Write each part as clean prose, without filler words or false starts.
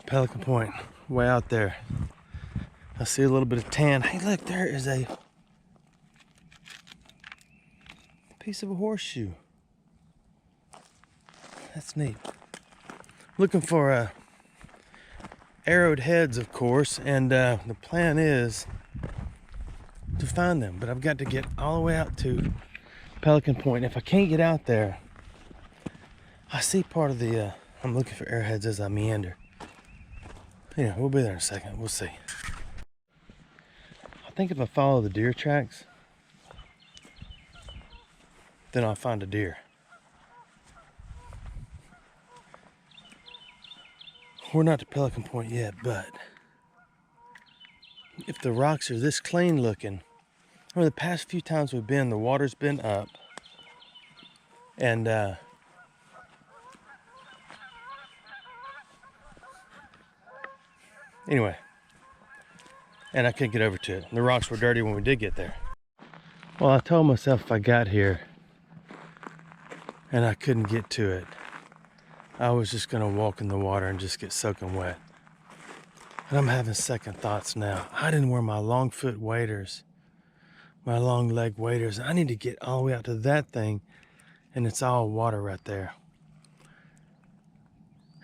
Pelican Point, way out there. I see a little bit of tan. Hey, look, there is a piece of a horseshoe. That's neat. Looking for arrowed heads, of course, and the plan is to find them, but I've got to get all the way out to Pelican Point. If I can't get out there, I see part of the I'm looking for arrowheads as I meander. Yeah, we'll be there in a second. We'll see. I think if I follow the deer tracks, then I'll find a deer. We're not to Pelican Point yet, but if the rocks are this clean looking, over the past few times we've been, the water's been up, and anyway, and I couldn't get over to it. The rocks were dirty when we did get there. Well, I told myself if I got here and I couldn't get to it, I was just gonna walk in the water and just get soaking wet. And I'm having second thoughts now. I didn't wear my long foot waders, my long leg waders. I need to get all the way out to that thing, and it's all water right there.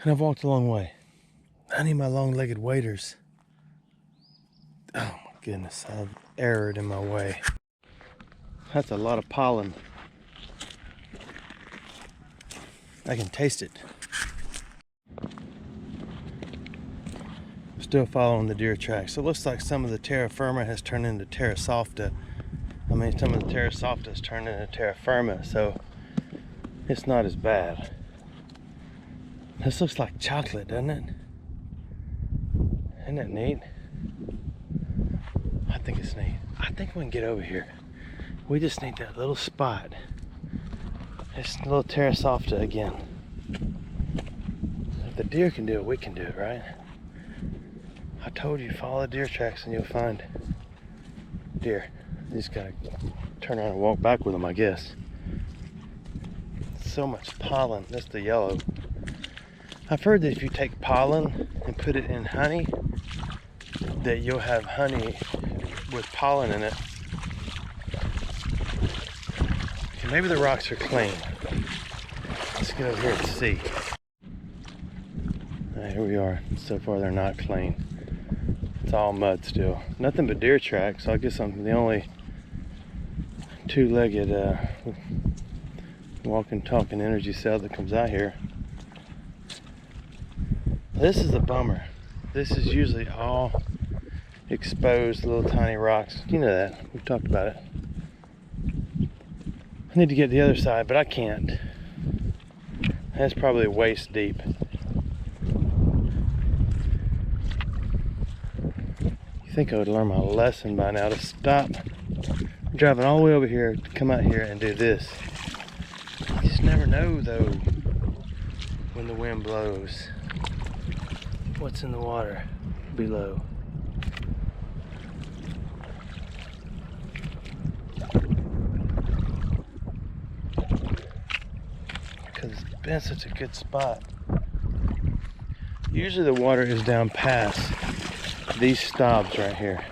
And I've walked a long way. I need my long-legged waders. Oh my goodness, I've erred in my way. That's a lot of pollen. I can taste it. Still following the deer tracks. So it looks like some of the terra firma has turned into terra softa. I mean, some of the terra softa has turned into terra firma, so it's not as bad. This looks like chocolate, doesn't it? Isn't that neat? I think it's neat. I think we can get over here. We just need that little spot. It's a little terra softa again. If the deer can do it, we can do it, right? I told you, follow the deer tracks and you'll find deer. You just gotta turn around and walk back with them, I guess. So much pollen. That's the yellow. I've heard that if you take pollen and put it in honey, that you'll have honey with pollen in it. Okay, maybe the rocks are clean. Let's get over here and see. All right, here we are. So far they're not clean. It's all mud still. Nothing but deer tracks, so I guess I'm the only two-legged walking, talking energy cell that comes out here. This is a bummer. This is usually all exposed little tiny rocks. You know that. We've talked about it. I need to get to the other side, but I can't. That's probably waist deep. You think I would learn my lesson by now to stop driving all the way over here to come out here and do this. You just never know though when the wind blows what's in the water below. Because it's been such a good spot. Usually the water is down past these stobs right here.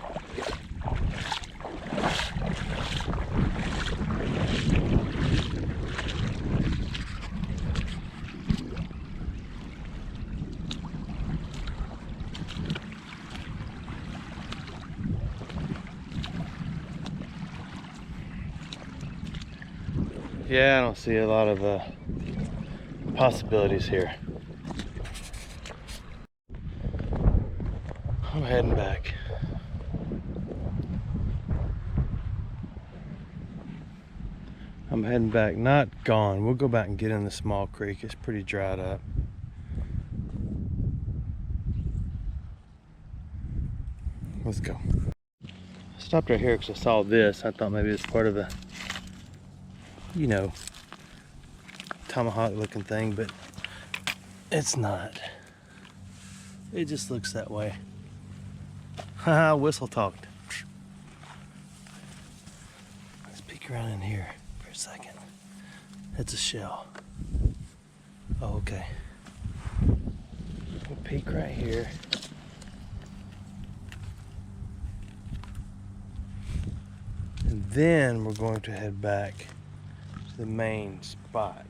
Yeah, I don't see a lot of possibilities here. I'm heading back. I'm heading back, not gone. We'll go back and get in the small creek. It's pretty dried up. Let's go. I stopped right here because I saw this. I thought maybe it's part of a, you know, tomahawk looking thing, but it's not. It just looks that way. Haha, whistle talked. Let's peek around in here for a second. It's a shell. Oh, okay. We'll peek right here. And then we're going to head back to the main spot.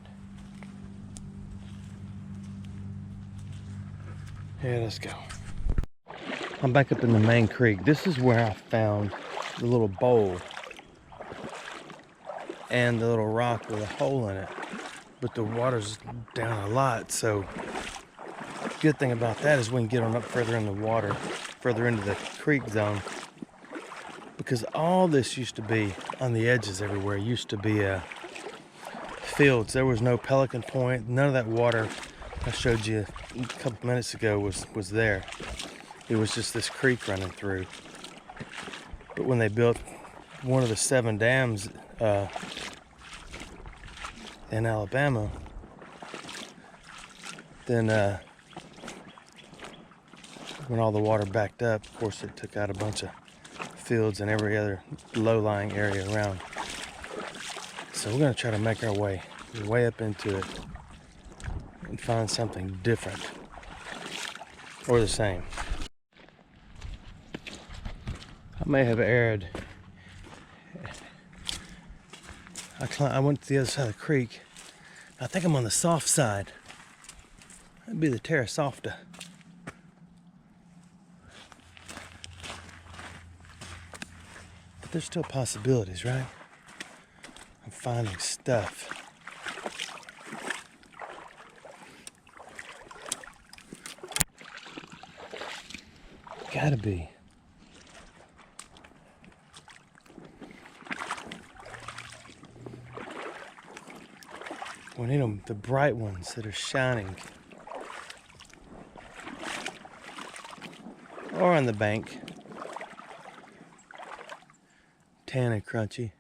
Here, let's go. I'm back up in the main creek. This is where I found the little bowl and the little rock with a hole in it. But the water's down a lot, so the good thing about that is we can get on up further in the water, further into the creek zone. Because all this used to be on the edges everywhere. It used to be fields. There was no Pelican Point. None of that water I showed you a couple minutes ago was there. It was just this creek running through. But when they built one of the 7 dams in Alabama, then when all the water backed up, of course it took out a bunch of fields and every other low-lying area around. So we're going to try to make our way up into it and find something different or the same. I may have erred. I went to the other side of the creek. I think I'm on the soft side. That'd be the Terra Softa. But there's still possibilities, right? I'm finding stuff. Gotta be. We need them, the bright ones that are shining. Or on the bank. Tan and crunchy.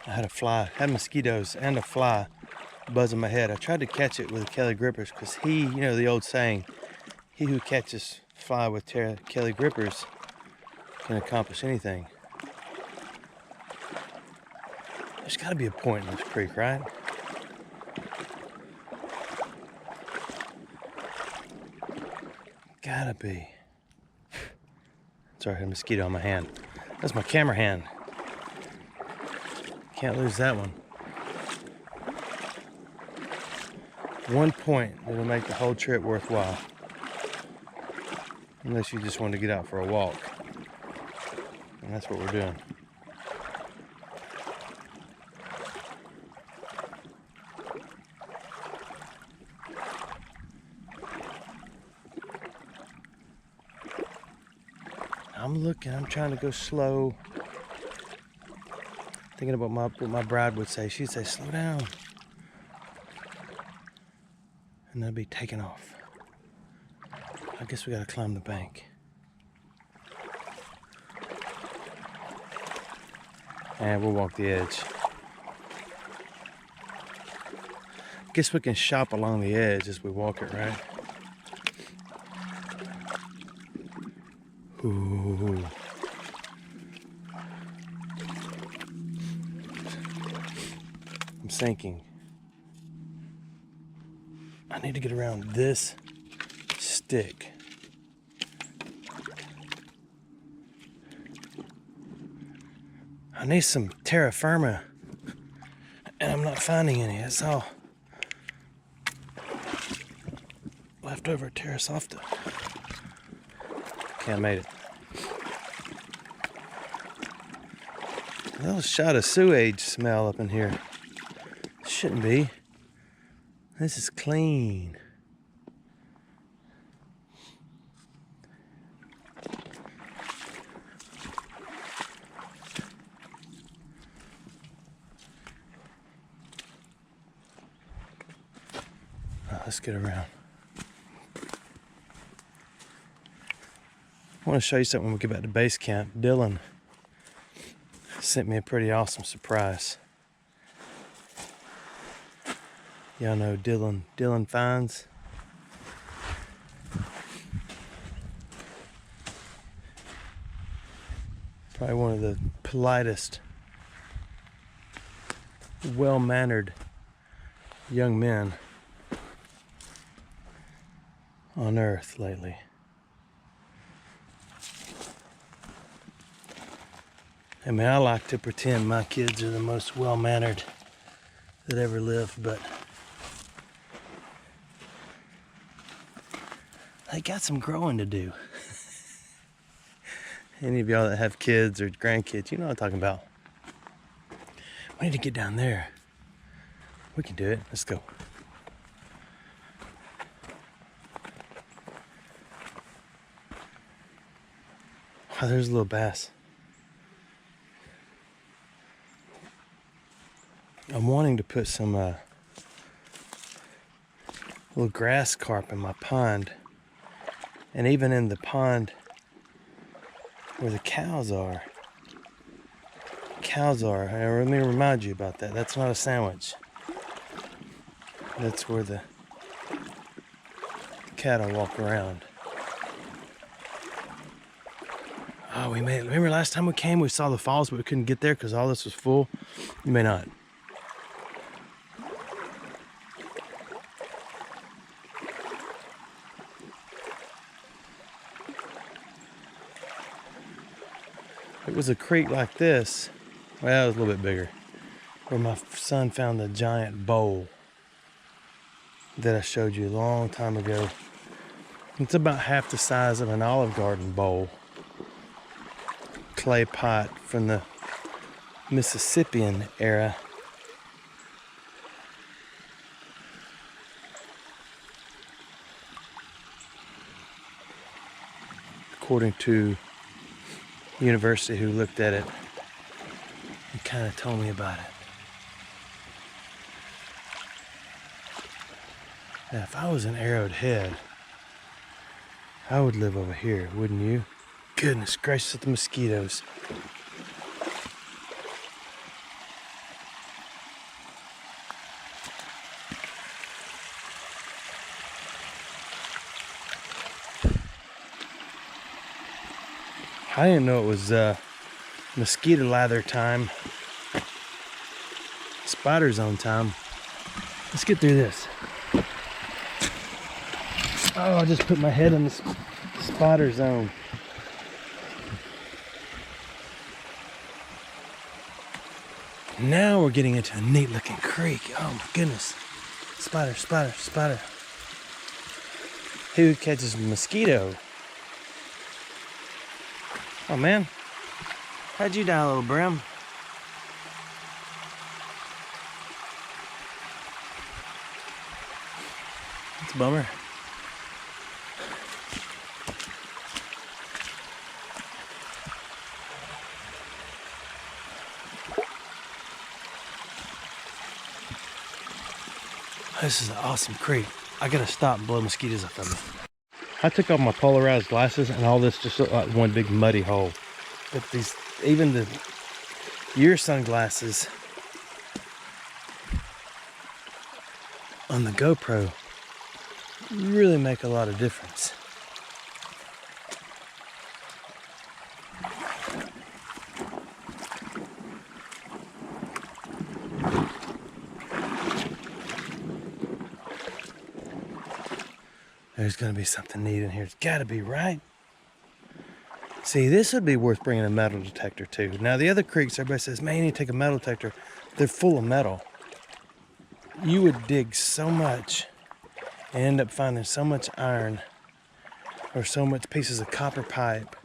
I had a fly, had mosquitoes and a fly buzzing my head. I tried to catch it with a Kelly grippers because he, you know the old saying, he who catches fly with Kelly grippers can accomplish anything. There's got to be a point in this creek, right? Gotta be. Sorry, I had a mosquito on my hand. That's my camera hand. Can't lose that one. One point that'll make the whole trip worthwhile. Unless you just want to get out for a walk. And that's what we're doing. I'm looking, I'm trying to go slow. Thinking about what my bride would say. She'd say, slow down. And then I'd be taking off. I guess we gotta climb the bank. And we'll walk the edge. Guess we can shop along the edge as we walk it, right? Ooh. I'm sinking. I need to get around this stick. I need some terra firma, and I'm not finding any. That's all leftover terra softa. Okay, I made it. A little shot of sewage smell up in here. Shouldn't be. This is clean. Let's get around. I want to show you something when we get back to base camp. Dillon sent me a pretty awesome surprise. Y'all know Dillon finds. Probably one of the politest, well-mannered young men on earth lately. I mean, I like to pretend my kids are the most well-mannered that ever lived, but they got some growing to do. Any of y'all that have kids or grandkids, you know what I'm talking about. We need to get down there. We can do it. Let's go. Oh, there's a little bass. I'm wanting to put some little grass carp in my pond, and even in the pond where the cows are. And let me remind you about that. That's not a sandwich. That's where the cattle walk around. Oh, we made it. Remember last time we came, we saw the falls, but we couldn't get there because all this was full? You may not. It was a creek like this. Well, it was a little bit bigger, where my son found the giant bowl that I showed you a long time ago. It's about half the size of an Olive Garden bowl. Clay pot from the Mississippian era. According to the university who looked at it and kind of told me about it. Now, if I was an Arrowhead, I would live over here, wouldn't you? Goodness gracious, the mosquitoes. I didn't know it was mosquito lather time. Spider zone time. Let's get through this. Oh, I just put my head in the spider zone. Now we're getting into a neat looking creek. Oh my goodness. Spider, spider, spider. Who catches a mosquito? Oh man. How'd you die, little brim? That's a bummer. This is an awesome creek. I gotta stop and blow mosquitoes off of me. I took off my polarized glasses and all this just looked like one big muddy hole. But these, even your sunglasses on the GoPro really make a lot of difference. There's gonna be something neat in here. It's gotta be, right? See, this would be worth bringing a metal detector to. Now, the other creeks, everybody says, man, you need to take a metal detector. They're full of metal. You would dig so much and end up finding so much iron or so much pieces of copper pipe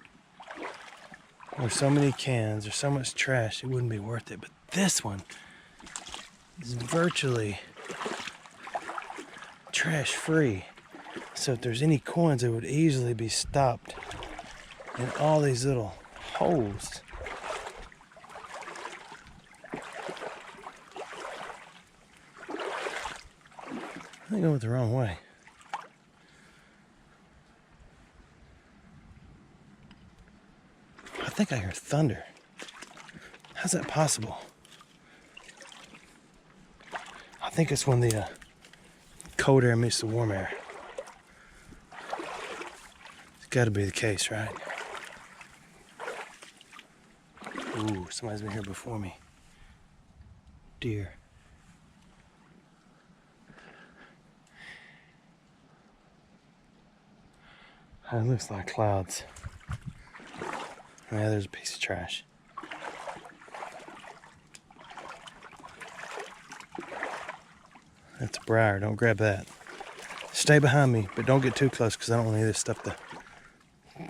or so many cans or so much trash, it wouldn't be worth it. But this one is virtually trash free. So if there's any coins, it would easily be stopped in all these little holes. I think I went the wrong way. I think I hear thunder. How's that possible? I think it's when the cold air meets the warm air. It's got to be the case, right? Ooh, somebody's been here before me. Deer. It looks like clouds. Yeah, there's a piece of trash. That's a briar. Don't grab that. Stay behind me, but don't get too close because I don't want any of this stuff to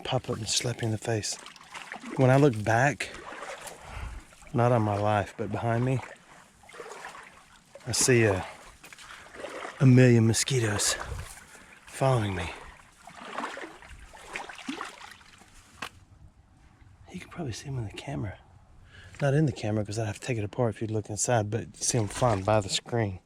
pop up and slap you in the face. When I look back, not on my life, but behind me, I see a million mosquitoes following me. You can probably see them in the camera. Not in the camera because I'd have to take it apart if you'd look inside, but you see them flying by the screen.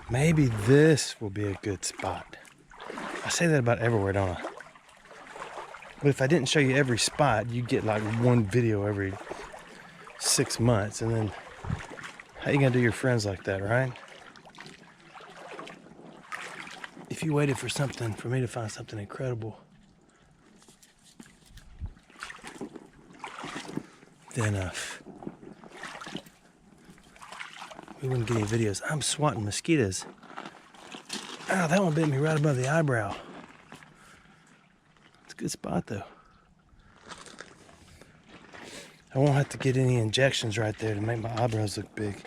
Maybe this will be a good spot. I say that about everywhere, don't I? But if I didn't show you every spot, you'd get like one video every 6 months, and then how you gonna do your friends like that, right? If you waited for something, for me to find something incredible, then we wouldn't get any videos. I'm swatting mosquitoes. Ah, that one bit me right above the eyebrow. It's a good spot though. I won't have to get any injections right there to make my eyebrows look big.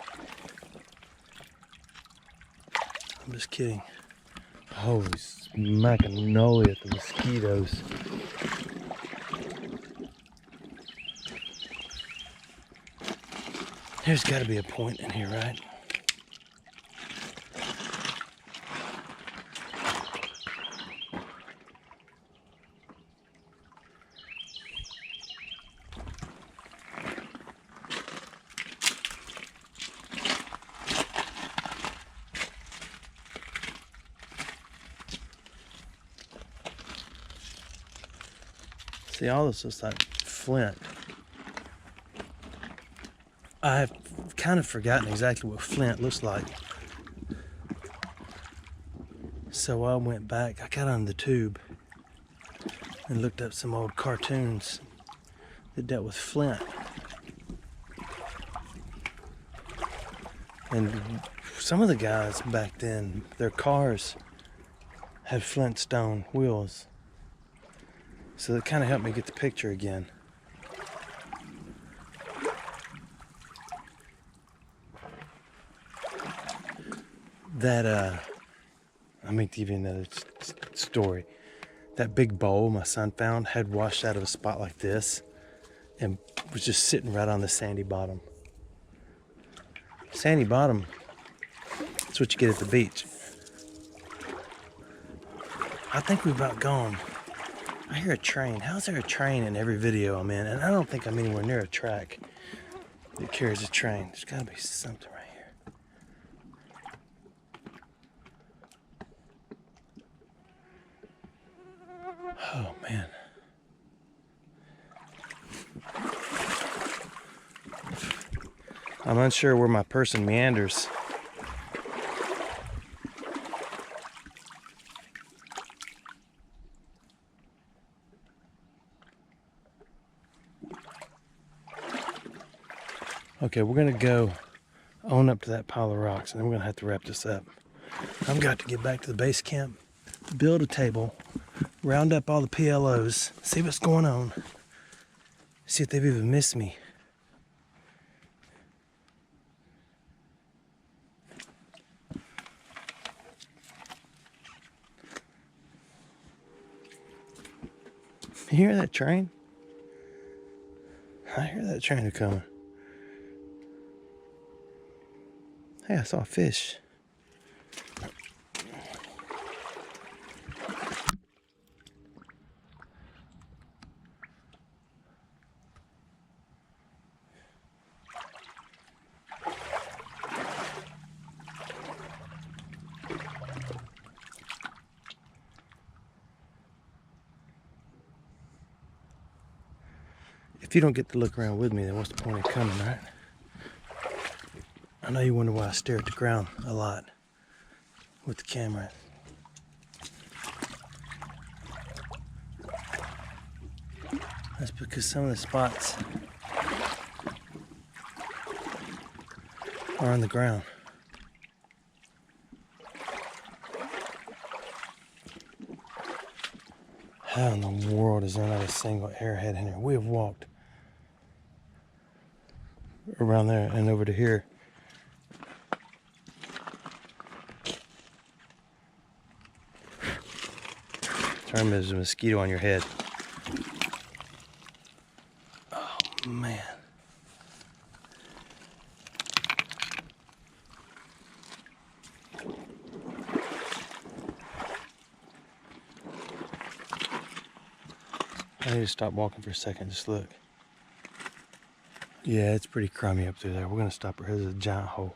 I'm just kidding. Holy smackanoli at the mosquitoes. There's got to be a point in here, right? See, all this looks like flint. I have kind of forgotten exactly what flint looks like. So I went back, I got on the tube and looked up some old cartoons that dealt with flint. And some of the guys back then, their cars had flintstone wheels. So it kind of helped me get the picture again. That, I mean, to give you another story. That big bowl my son found had washed out of a spot like this and was just sitting right on the sandy bottom. Sandy bottom, that's what you get at the beach. I think we've about gone. I hear a train. How's there a train in every video I'm in? And I don't think I'm anywhere near a track that carries a train. There's got to be something right here. Oh, man. I'm unsure where my person meanders. Okay, we're gonna go on up to that pile of rocks and then we're gonna have to wrap this up. I've got to get back to the base camp, build a table, round up all the PLOs, see what's going on, see if they've even missed me. You hear that train? I hear that train coming. Hey, I saw a fish. If you don't get to look around with me, then what's the point of coming, right? I know you wonder why I stare at the ground a lot with the camera. That's because some of the spots are on the ground. How in the world is there not a single arrowhead in here? We have walked around there and over to here. Tell me there's a mosquito on your head. Oh man. I need to stop walking for a second, just look. Yeah, it's pretty crummy up through there. We're gonna stop right here. There's a giant hole.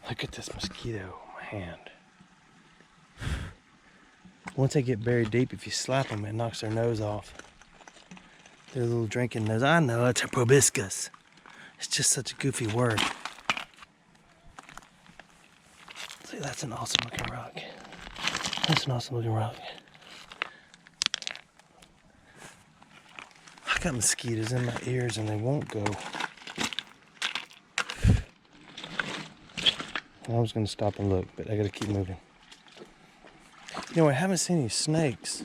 Look at this mosquito on my hand. Once they get buried deep, if you slap them, it knocks their nose off. Their little drinking nose. I know, it's a proboscis. It's just such a goofy word. See, that's an awesome looking rock. That's an awesome looking rock. I got mosquitoes in my ears and they won't go. I was gonna stop and look, but I gotta keep moving. You know, I haven't seen any snakes.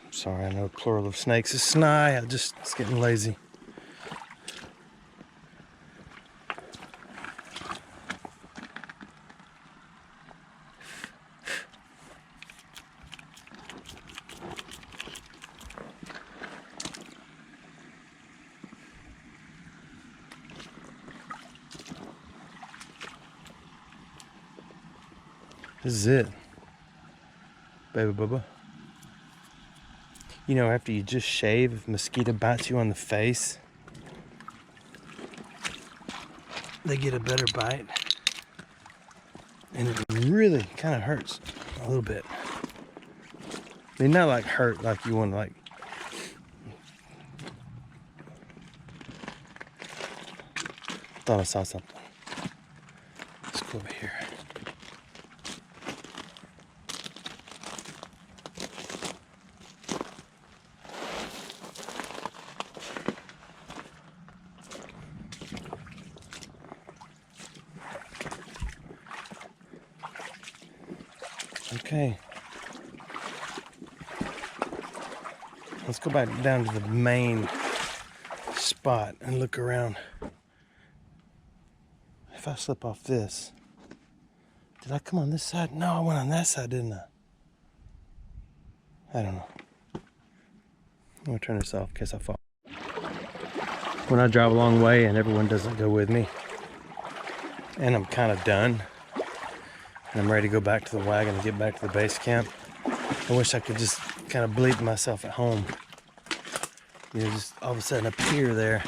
I'm sorry, I know plural of snakes is snai. It's getting lazy. This is it, baby bubba. You know, after you just shave, if a mosquito bites you on the face, they get a better bite. And it really kind of hurts a little bit. I mean, not like hurt like you want to like. Thought I saw something. Let's go over here. Okay, let's go back down to the main spot and look around. If I slip off this, did I come on this side? No, I went on that side, didn't I? I don't know. I'm gonna turn this off in case I fall. When I drive a long way and everyone doesn't go with me, and I'm kind of done, and I'm ready to go back to the wagon and get back to the base camp, I wish I could just kind of bleep myself at home. You know, just all of a sudden appear there.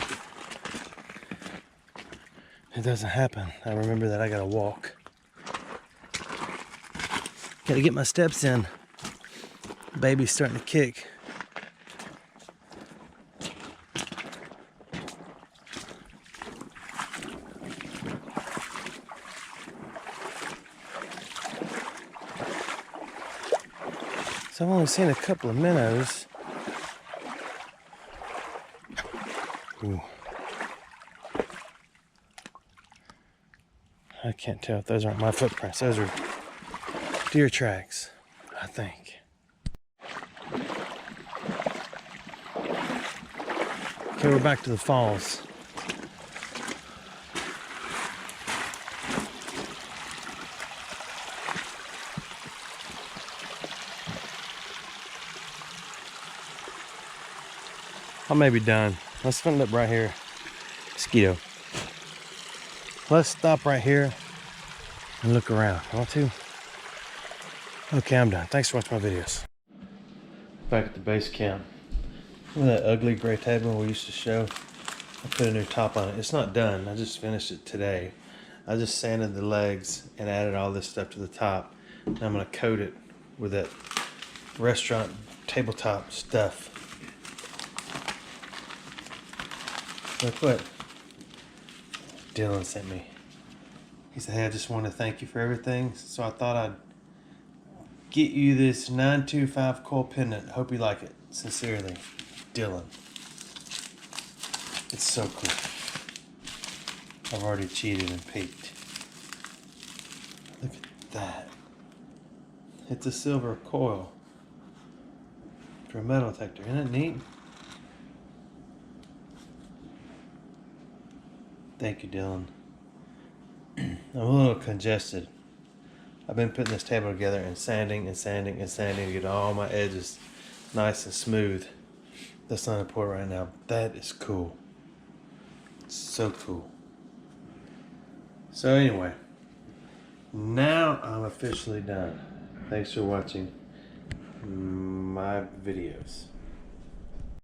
It doesn't happen. I remember that I gotta walk. Gotta get my steps in. Baby's starting to kick. So I've only seen a couple of minnows. Ooh. I can't tell if those aren't my footprints. Those are deer tracks, I think. Okay, we're back to the falls. I may be done. Let's find up right here. Mosquito. Let's stop right here and look around. Want to? Okay, I'm done. Thanks for watching my videos. Back at the base camp. Remember that ugly gray table we used to show? I put a new top on it. It's not done. I just finished it today. I just sanded the legs and added all this stuff to the top. And I'm gonna coat it with that restaurant tabletop stuff. Look what Dillon sent me. He said, hey, I just want to thank you for everything. So I thought I'd get you this 925 coil pendant. Hope you like it. Sincerely, Dillon. It's so cool. I've already cheated and peeked. Look at that. It's a silver coil for a metal detector. Isn't that neat? Thank you, Dillon. I'm a little congested. I've been putting this table together and sanding and sanding and sanding to get all my edges nice and smooth. That's not important right now. That is cool. It's so cool. So anyway, now I'm officially done. Thanks for watching my videos.